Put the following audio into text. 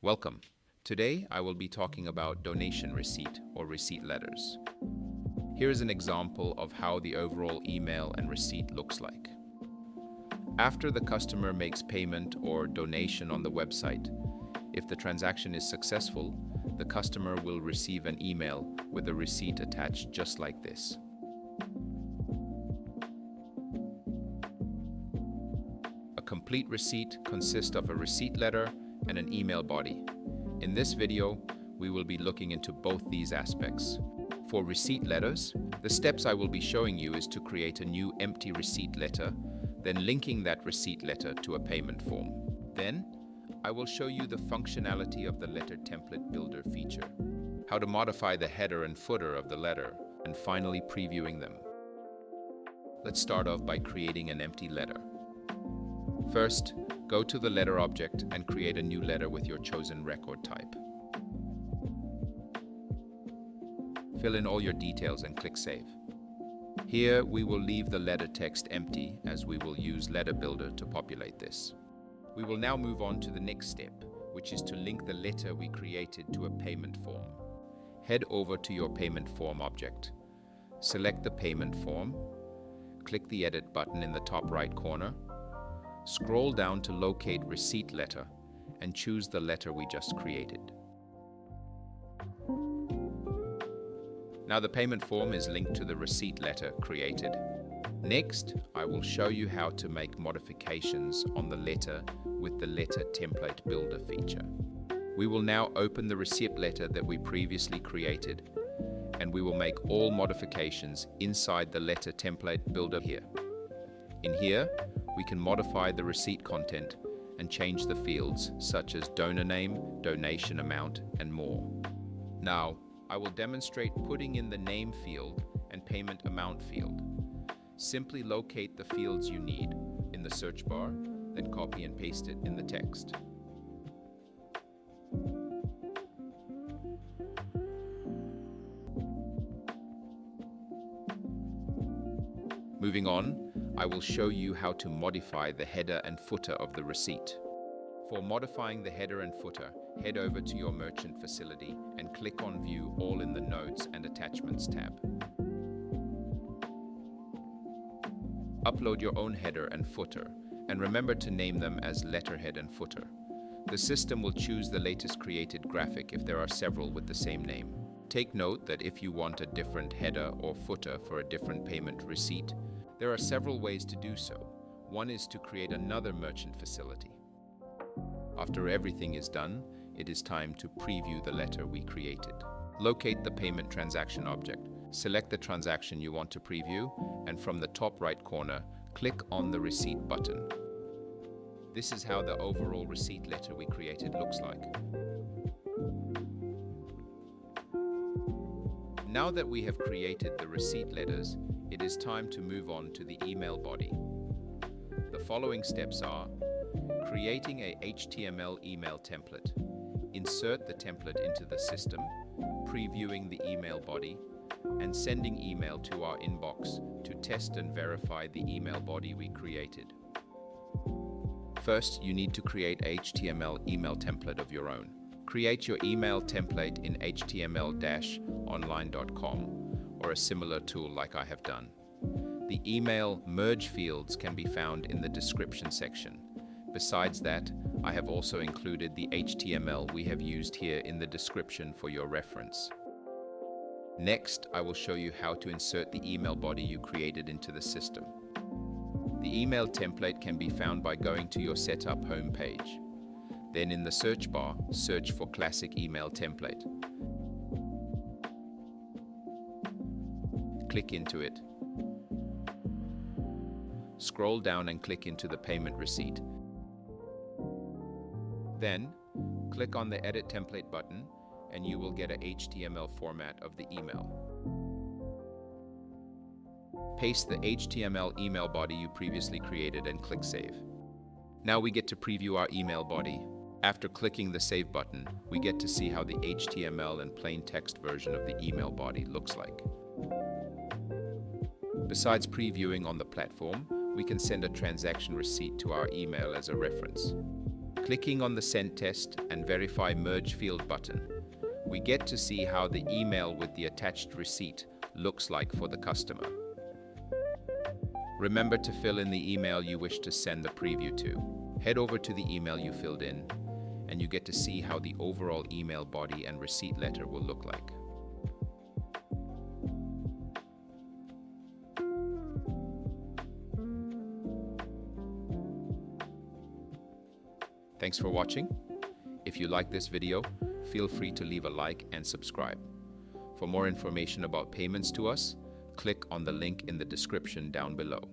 Welcome. Today I will be talking about donation receipt or receipt letters. Here is an example of how the overall email and receipt looks like. After the customer makes payment or donation on the website, if the transaction is successful, the customer will receive an email with a receipt attached just like this. A complete receipt consists of a receipt letter and an email body. In this video, we will be looking into both these aspects. For receipt letters, the steps I will be showing you is to create a new empty receipt letter, then linking that receipt letter to a payment form. Then, I will show you the functionality of the letter template builder feature, how to modify the header and footer of the letter, and finally previewing them. Let's start off by creating an empty letter. First, go to the letter object and create a new letter with your chosen record type. Fill in all your details and click Save. Here, we will leave the letter text empty as we will use Letter Builder to populate this. We will now move on to the next step, which is to link the letter we created to a payment form. Head over to your payment form object. Select the payment form. Click the Edit button in the top right corner. Scroll down to locate Receipt Letter and choose the letter we just created. Now the payment form is linked to the receipt letter created. Next, I will show you how to make modifications on the letter with the Letter Template Builder feature. We will now open the receipt letter that we previously created, and we will make all modifications inside the Letter Template Builder here. In here, we can modify the receipt content and change the fields such as donor name, donation amount, and more. Now, I will demonstrate putting in the name field and payment amount field. Simply locate the fields you need in the search bar, then copy and paste it in the text. Moving on, I will show you how to modify the header and footer of the receipt. For modifying the header and footer, head over to your merchant facility and click on View All in the Notes and Attachments tab. Upload your own header and footer, and remember to name them as letterhead and footer. The system will choose the latest created graphic if there are several with the same name. Take note that if you want a different header or footer for a different payment receipt, there are several ways to do so. One is to create another merchant facility. After everything is done, it is time to preview the letter we created. Locate the payment transaction object. Select the transaction you want to preview, and from the top right corner, click on the receipt button. This is how the overall receipt letter we created looks like. Now that we have created the receipt letters, it is time to move on to the email body. The following steps are creating a HTML email template, insert the template into the system, previewing the email body, and sending email to our inbox to test and verify the email body we created. First, you need to create a HTML email template of your own. Create your email template in html-online.com or a similar tool like I have done. The email merge fields can be found in the description section. Besides that, I have also included the HTML we have used here in the description for your reference. Next, I will show you how to insert the email body you created into the system. The email template can be found by going to your setup homepage. Then in the search bar, search for Classic Email Template. Click into it. Scroll down and click into the payment receipt. Then, click on the Edit Template button and you will get a HTML format of the email. Paste the HTML email body you previously created and click Save. Now we get to preview our email body. After clicking the Save button, we get to see how the HTML and plain text version of the email body looks like. Besides previewing on the platform, we can send a transaction receipt to our email as a reference. Clicking on the Send Test and Verify Merge Field button, we get to see how the email with the attached receipt looks like for the customer. Remember to fill in the email you wish to send the preview to. Head over to the email you filled in, and you get to see how the overall email body and receipt letter will look like. Thanks for watching. If you like this video, feel free to leave a like and subscribe. For more information about Payments2us, click on the link in the description down below.